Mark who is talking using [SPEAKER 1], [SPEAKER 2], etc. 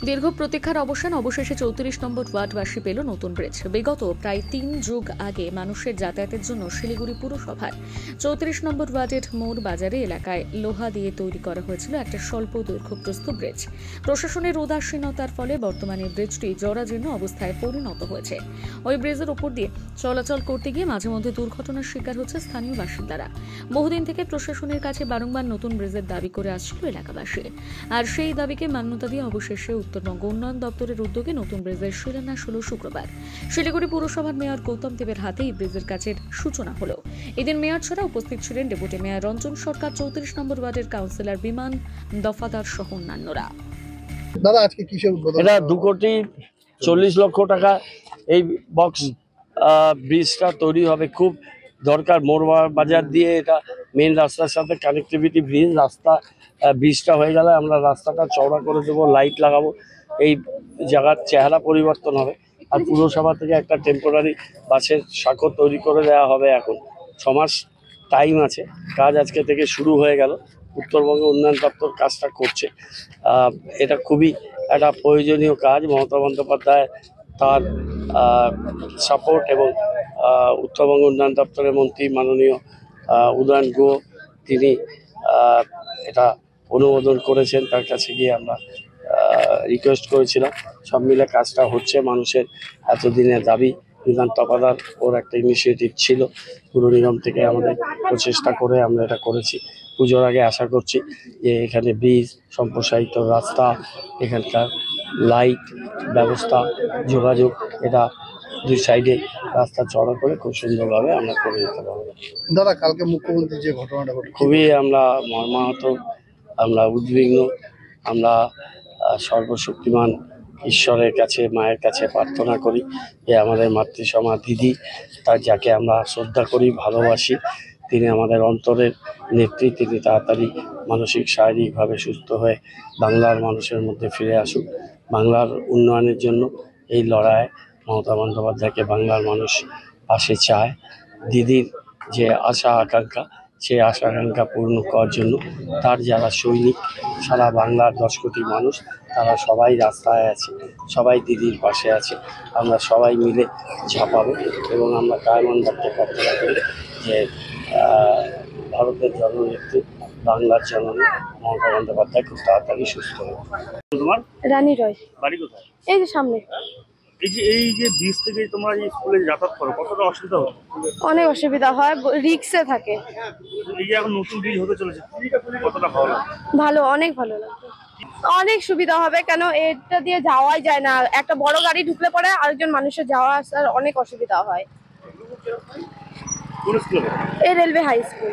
[SPEAKER 1] দীর্ঘ প্রতীক্ষার অবসান অবশেষে 34 নম্বর ওয়ার্ডবাসী পেল নতুন ব্রিজ। বিগত প্রায় 3 যুগ আগে মানুষের যাতায়াতের জন্য শিলিগুড়ি পুরসভার 34 নম্বর ওয়ার্ডের মোড় বাজারে এলাকায় লোহা দিয়ে তৈরি করা হয়েছিল একটা স্বল্প দৈর্ঘ্যপ্রস্থ ব্রিজ। প্রশাসনের উদাসীনতার ফলে বর্তমানে ব্রিজটি জরাজীর্ণ অবস্থায় পরিণত হয়েছে। ওই ব্রিজের উপর দিয়ে চলাচল করতে গিয়ে মাঝে মধ্যে দুর্ঘটনার শিকার হচ্ছে স্থানীয় বাসিন্দারা। বহুদিন থেকে প্রশাসনের কাছে বারংবার নতুন ব্রিজের দাবি করে আসছিল এলাকাবাসী, আর সেই দাবিকে মান্যতা দিয়ে অবশেষে উত্তরবঙ্গ উন্নয়ন দপ্তরের উদ্যোগে নতুন ব্রিজের শিলান্যাস হল শুক্রবার। শিলিগুড়ি পুরসভার মেয়র গৌতম দেবের হাতে এই ব্রিজের কাজের সূচনা হলো। এদিন মেয়র ছাড়া উপস্থিত ছিলেন ডেপুটি মেয়র রঞ্জন সরকার, 34 নম্বর ওয়ার্ডের কাউন্সিলর বিমান দফাদার সহ অন্যান্যরা।
[SPEAKER 2] দাদা, আজকে কিসের উদ্বোধন?
[SPEAKER 3] এটা 2,40,00,000 টাকা এই বক্স ব্রিজটা তৈরি হবে। খুব দরকার, মোড় বাজার দিয়ে এটা মেন রাস্তার সাথে কানেক্টিভিটি ব্রিজ। ব্রিজটা হয়ে গেলে আমরা রাস্তাটা চওড়া করে দেবো, লাইট লাগাবো, এই জায়গার চেহারা পরিবর্তন হবে। আর পুরসভা থেকে একটা টেম্পোরারি বাসের শাখা তৈরি করে দেওয়া হবে। এখন 6 মাস টাইম আছে, কাজ আজকে থেকে শুরু হয়ে গেল। উত্তরবঙ্গ উন্নয়ন দপ্তর কাজটা করছে। এটা খুবই একটা প্রয়োজনীয় কাজ। মমতা বন্দ্যোপাধ্যায় তার সাপোর্ট এবং উত্তরবঙ্গ উন্নয়ন দপ্তরের মন্ত্রী মাননীয় উদয়ন গুহ, তিনি এটা অনুমোদন করেছেন। তার কাছে গিয়ে আমরা রিকোয়েস্ট করেছিলাম। সব মিলে কাজটা হচ্ছে। মানুষের এতদিনের দাবি, বিধান তফাদার ওর একটা ইনিশিয়েটিভ ছিল, পুর নিগম থেকে আমাদের প্রচেষ্টা করে আমরা এটা করেছি। পুজোর আগে আশা করছি যে এখানে ব্রিজ, সম্প্রসারিত রাস্তা, এখানকার লাইট ব্যবস্থা, যোগাযোগ, এটা দুই সাইডে রাস্তা চড়া করে খুব সুন্দরভাবে আমরা করে দিতে পারবো।
[SPEAKER 2] দাদা, কালকে মুখ্যমন্ত্রী যে ঘটনাটা ঘটে,
[SPEAKER 3] খুবই আমরা মর্মাহত, আমরা উদ্বিগ্ন। আমরা সর্বশক্তিমান ঈশ্বরের কাছে, মায়ের কাছে প্রার্থনা করি যে আমাদের মাতৃসমা দিদি, তার যাকে আমরা শ্রদ্ধা করি, ভালোবাসি, তিনি আমাদের অন্তরের নেত্রী। তিনি তাড়াতাড়ি মানসিক শারীরিকভাবে সুস্থ হয়ে বাংলার মানুষের মধ্যে ফিরে আসুক। বাংলার উন্নয়নের জন্য এই লড়াই মমতা বন্দ্যোপাধ্যায়কে বাংলার মানুষ পাশে চায়। দিদির যে আশা আকাঙ্ক্ষা, সেই আশা আকাঙ্ক্ষা পূর্ণ করার জন্য তার যারা সৈনিক, সারা বাংলার 10 কোটি মানুষ, তারা সবাই রাস্তায় আছে, সবাই দিদির পাশে আছে। আমরা সবাই মিলে ঝাঁপাবো এবং আমরা কায়মনদারকে প্রার্থনা করি যে ভারতের জননেত্রী, বাংলার জননী মমতা বন্দ্যোপাধ্যায় খুব তাড়াতাড়ি সুস্থ হবে। তোমার
[SPEAKER 4] রানী রয়
[SPEAKER 3] বাড়ি কোথায়?
[SPEAKER 4] এই যে সামনে।
[SPEAKER 3] এই যে ব্রিজ থেকে তোমরা এই স্কুলে যাতায়াত করো, কতটা অসুবিধা হয়?
[SPEAKER 4] অনেক অসুবিধা হয়, রিক্সে থাকে।
[SPEAKER 3] এই যে এখন নতুন ব্রিজ হতে চলেছে, কতটা ভালো লাগে?
[SPEAKER 4] ভালো, অনেক ভালো লাগে। অনেক সুবিধা হবে, কেন এটা দিয়ে যাওয়াই যায় না। একটা বড় গাড়ি ঢুকলে পরে আরেকজন মানুষের যাওয়া আসার অনেক অসুবিধা হয়।
[SPEAKER 3] কোন স্কুলে?
[SPEAKER 4] এই রেলওয়ে হাই স্কুল।